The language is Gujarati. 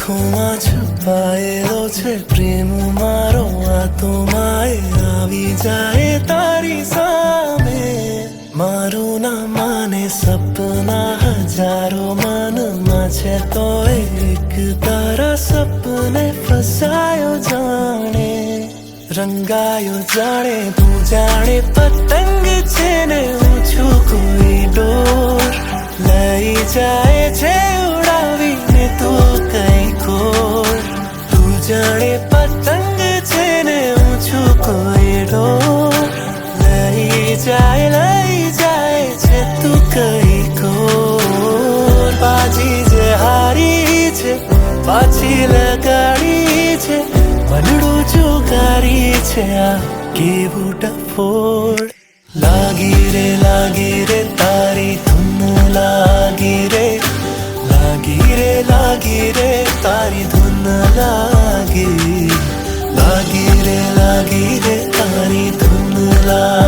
આંખોમાં છુપાયેલો છે પ્રેમ મારો આત્માએ આવી જાય તારી સામે મારું ના માને સપના હજારો મનમાં છે તો એક તારા સપને ફસાયો જાણે રંગાયો જાણે તું જાણે પતંગ છે ને હું છું કોઈ ડોર લઈ જાય છે ઉડાવીને તું કઈ ખોર તું જાણે પતંગ છે ને હું છું કોઈ ડોર લઈ જાય છે તું કઈ ખોર બાજી જે હારી છે પાછી લગાડી છે મનડું જુગારી છે આ કેવું ડફોડ લાગી રે તારી ધૂન લાગી રે તારી ધૂન લાગી રે તારી ધૂન લાગી